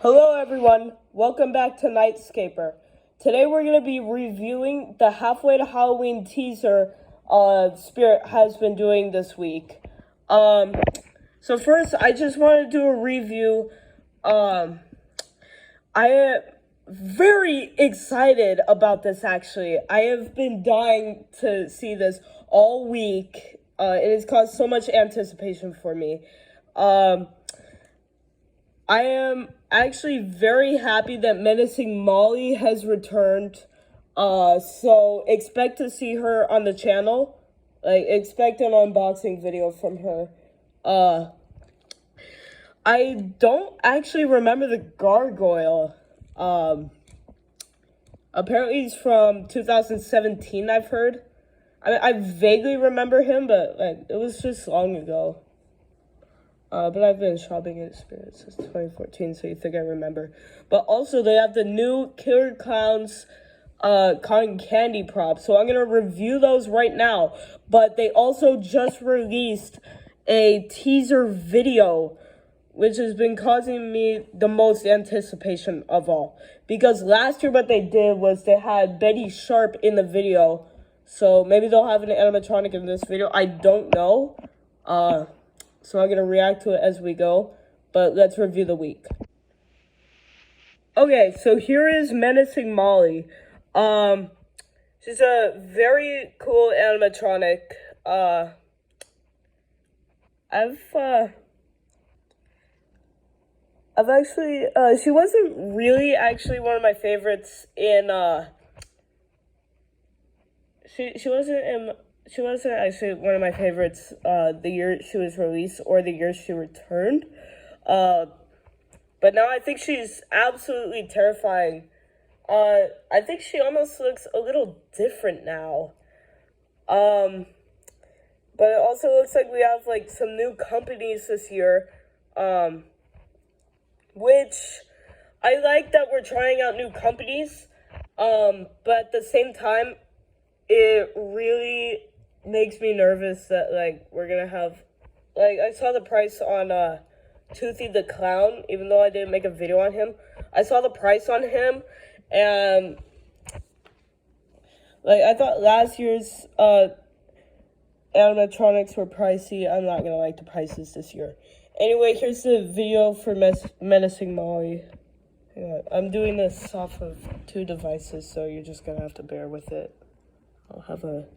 Hello everyone, welcome back to Nightscaper. Today we're going to be reviewing the Halfway to Halloween teaser Spirit has been doing this week. So first I just want to do a review. I am very excited about this actually. I have been dying to see this all week. It has caused so much anticipation for me. I am actually very happy that Menacing Molly has returned. So expect to see her on the channel. Like, expect an unboxing video from her. I don't actually remember the gargoyle. Apparently he's from 2017, I've heard. I vaguely remember him, but like, it was just long ago. But I've been shopping at Spirit since 2014, so you think I remember. But also, they have the new Killer Clowns cotton candy props, so I'm going to review those right now. But they also just released a teaser video, which has been causing me the most anticipation of all. Because last year what they did was they had Betty Sharp in the video, so maybe they'll have an animatronic in this video. I don't know. So I'm going to react to it as we go, but let's review the week. Okay, so here is Menacing Molly. She's a very cool animatronic. I've actually, she wasn't really actually one of my favorites in, she wasn't actually one of my favorites the year she was released or the year she returned. But now I think she's absolutely terrifying. I think she almost looks a little different now. But it also looks like we have like some new companies this year. Which I like that we're trying out new companies. But at the same time, it really makes me nervous that, like, we're gonna have, like, I saw the price on, Toothy the Clown, even though I didn't make a video on him. I saw the price on him, and, like, I thought last year's, animatronics were pricey. I'm not gonna like the prices this year. Anyway, here's the video for Menacing Molly. Yeah, I'm doing this off of 2 devices, so you're just gonna have to bear with it. I'll have a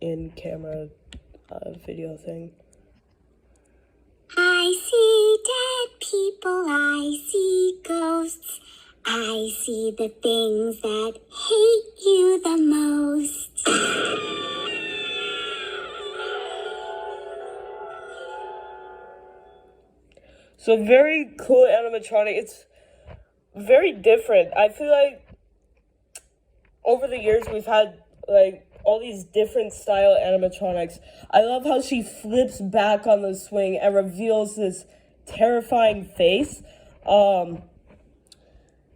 in-camera video thing. I see dead people, I see ghosts, I see the things that hate you the most. So very cool animatronic. It's very different. I feel like over the years we've had like all these different style animatronics. I love how she flips back on the swing and reveals this terrifying face. The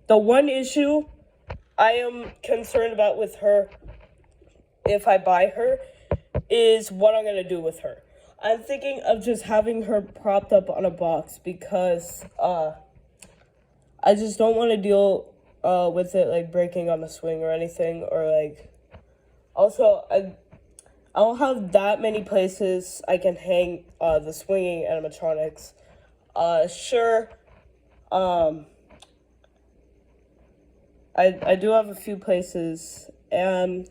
one issue I am concerned about with her, if I buy her, is what I'm going to do with her. I'm thinking of just having her propped up on a box because I just don't want to deal with it like breaking on the swing or anything, or like, also I don't have that many places I can hang the swinging animatronics. Sure, I do have a few places, and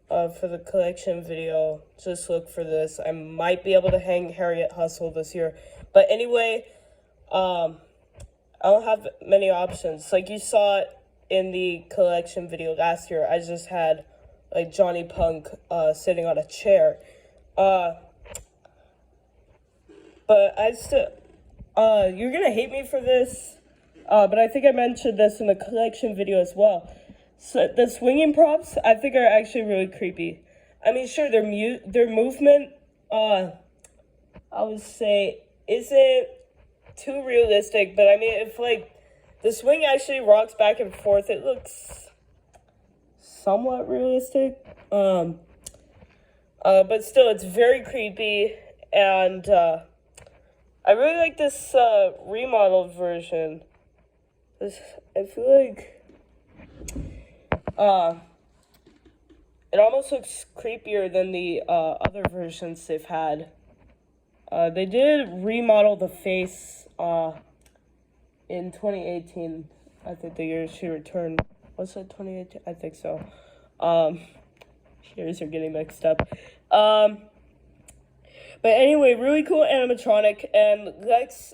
for the collection video, just look for this. I might be able to hang Harriet Hustle this year, but anyway, I don't have many options. Like you saw it in the collection video last year, I just had like Johnny Punk sitting on a chair. But I still, you're gonna hate me for this, but I think I mentioned this in the collection video as well. So the swinging props, I think, are actually really creepy. I mean, sure, their movement, I would say, isn't too realistic, but I mean, if like the swing actually rocks back and forth, it looks somewhat realistic. But still, it's very creepy, and I really like this remodeled version. I feel like it almost looks creepier than the other versions they've had. They did remodel the face in 2018. I think the year she returned. Was it 2018? I think so. Years are getting mixed up. But anyway, really cool animatronic, and let's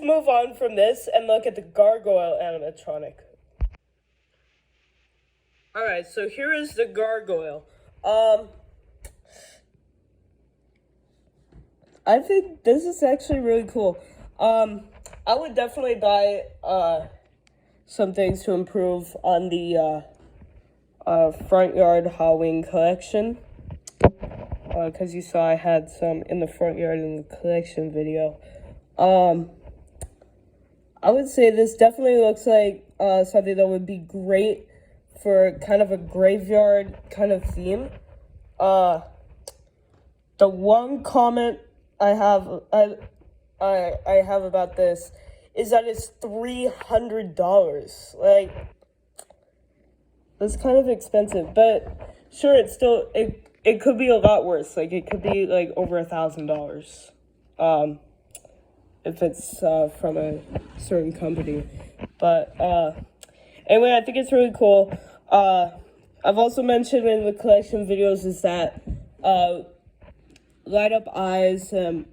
move on from this and look at the gargoyle animatronic. All right, so here is the gargoyle. I think this is actually really cool. I would definitely buy some things to improve on the front yard Halloween collection. Because you saw I had some in the front yard in the collection video. I would say this definitely looks like something that would be great for kind of a graveyard kind of theme. The one comment I have about this is that it's $300. Like, that's kind of expensive, but sure, it's still it could be a lot worse. Like, it could be like over $1,000 if it's from a certain company. But anyway, I think it's really cool. I've also mentioned in the collection videos is that light up eyes and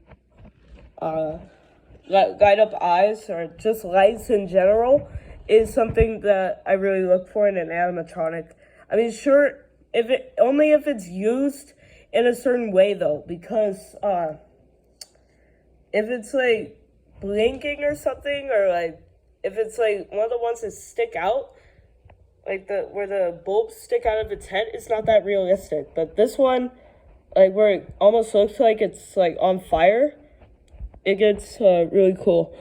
light up eyes, or just lights in general, is something that I really look for in an animatronic. I mean, sure, if it's used in a certain way though, because if it's like blinking or something, or like if it's like one of the ones that stick out, like where the bulbs stick out of its head, it's not that realistic. But this one, like where it almost looks like it's like on fire, it gets really cool.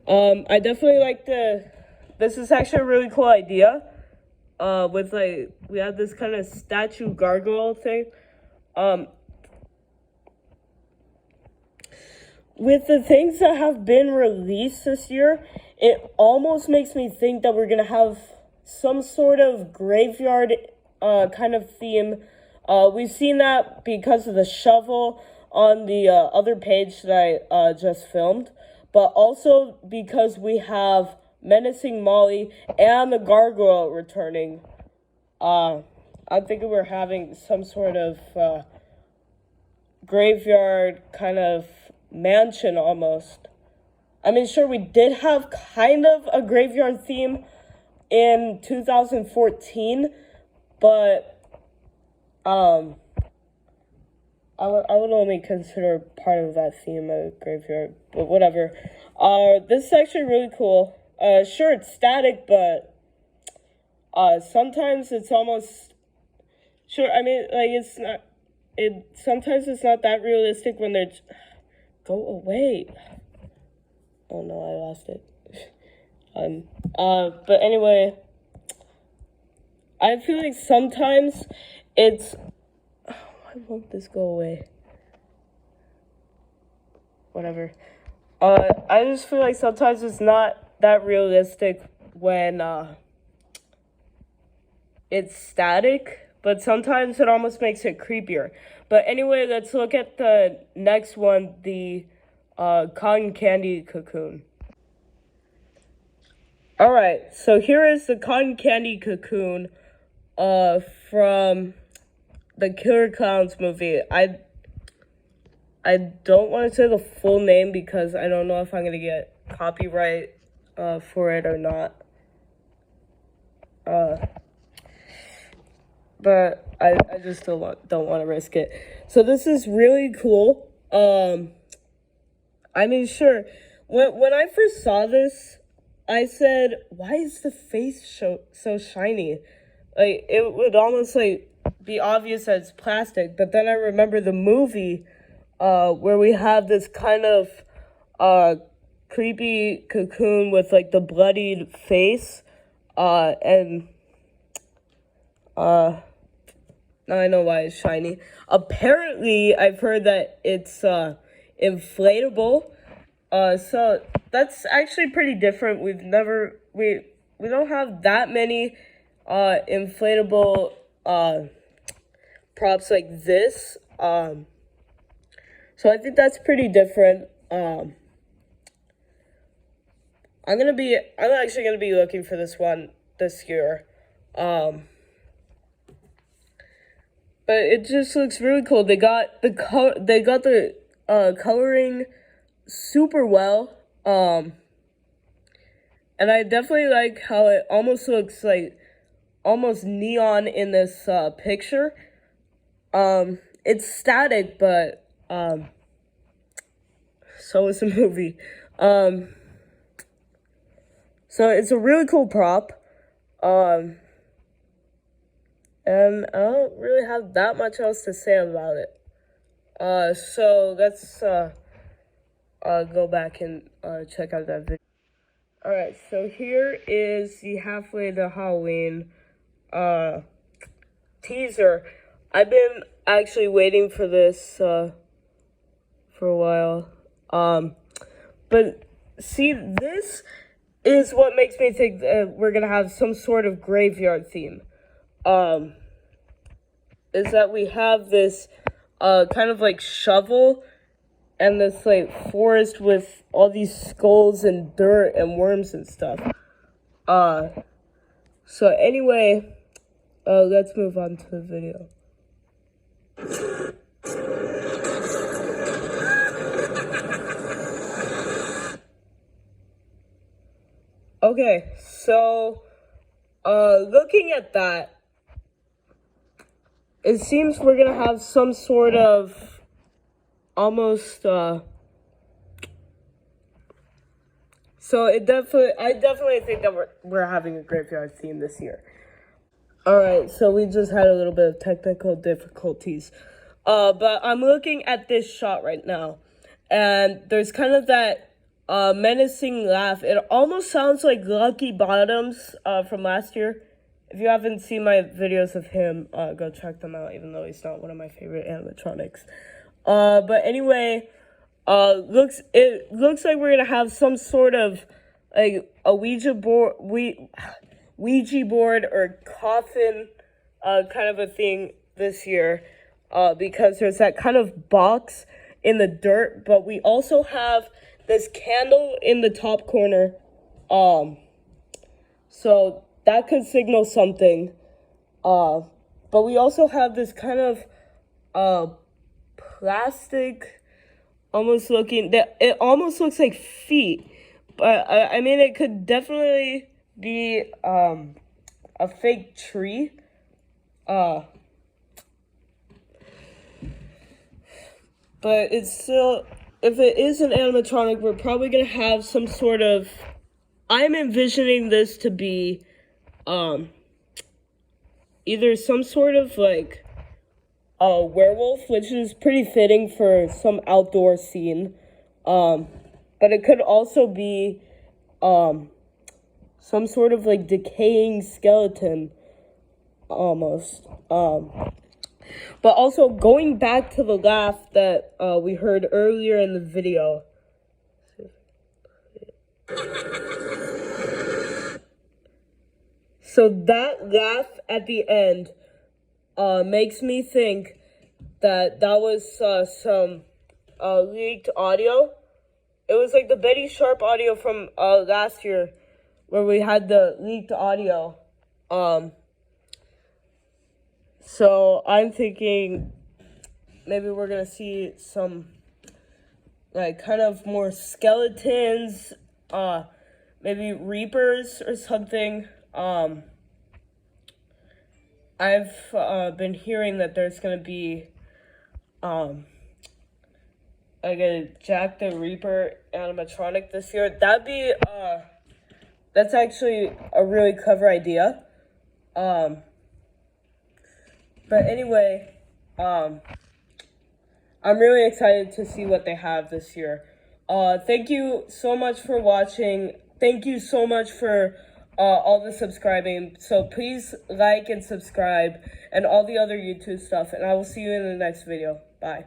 I definitely like this is actually a really cool idea. With like, we have this kind of statue gargoyle thing. With the things that have been released this year, it almost makes me think that we're gonna have some sort of graveyard kind of theme. We've seen that because of the shovel on the other page that I just filmed, but also because we have Menacing Molly and the gargoyle returning. I'm thinking we're having some sort of graveyard kind of mansion almost. I mean, sure, we did have kind of a graveyard theme in 2014, but I would only consider part of that theme a graveyard, but whatever. This is actually really cool. Sure, it's static, but sometimes it's almost, sure, I mean, like, sometimes it's not that realistic when they're, go away. Oh no, I lost it. But anyway, I feel like sometimes it's, why won't this go away? Whatever. I just feel like sometimes it's not that realistic when it's static, but sometimes it almost makes it creepier. But anyway, let's look at the next one, the cotton candy cocoon. Alright, so here is the cotton candy cocoon from the Killer Clowns movie. I don't want to say the full name because I don't know if I'm going to get copyright for it or not. But I just don't want to risk it. So this is really cool. I mean, sure, when I first saw this, I said, why is the face so shiny? Like, it would almost like be obvious that it's plastic, but then I remember the movie where we have this kind of creepy cocoon with like the bloodied face, and now I know why it's shiny. Apparently, I've heard that it's inflatable. So that's actually pretty different. We don't have that many inflatable props like this. So I think that's pretty different. I'm actually gonna be looking for this one this year. But it just looks really cool. They got the coloring super well. And I definitely like how it almost looks like almost neon in this picture. It's static, but so is the movie. So it's a really cool prop. And I don't really have that much else to say about it. So let's go back and check out that video. Alright, so here is the Halfway to Halloween teaser. I've been actually waiting for this for a while. But see, this is what makes me think that we're gonna have some sort of graveyard theme. Is that we have this kind of like shovel and this like forest with all these skulls and dirt and worms and stuff. So anyway, let's move on to the video. Okay, so looking at that, it seems we're gonna have some sort of almost so I definitely think that we're having a graveyard theme this year. Alright, so we just had a little bit of technical difficulties. But I'm looking at this shot right now, and there's kind of that menacing laugh. It almost sounds like Lucky Bottoms from last year. If you haven't seen my videos of him, go check them out, even though he's not one of my favorite animatronics. But anyway, it looks like we're gonna have some sort of like a Ouija board or coffin kind of a thing this year, because there's that kind of box in the dirt, but we also have this candle in the top corner, so that could signal something, but we also have this kind of plastic almost looking, that it almost looks like feet, but I mean it could definitely be a fake tree. But it's still, if it is an animatronic, we're probably gonna have some sort of, I'm envisioning this to be either some sort of like a werewolf, which is pretty fitting for some outdoor scene, but it could also be some sort of like decaying skeleton almost. But also going back to the laugh that we heard earlier in the video. So that laugh at the end makes me think that was some leaked audio. It was like the Betty Sharp audio from last year, where we had the leaked audio. So I'm thinking maybe we're gonna see some like kind of more skeletons, maybe reapers or something. I've been hearing that there's gonna be like a Jack the Reaper animatronic this year. That's actually a really clever idea. But anyway, I'm really excited to see what they have this year. Thank you so much for watching. Thank you so much for all the subscribing. So please like and subscribe and all the other YouTube stuff. And I will see you in the next video. Bye.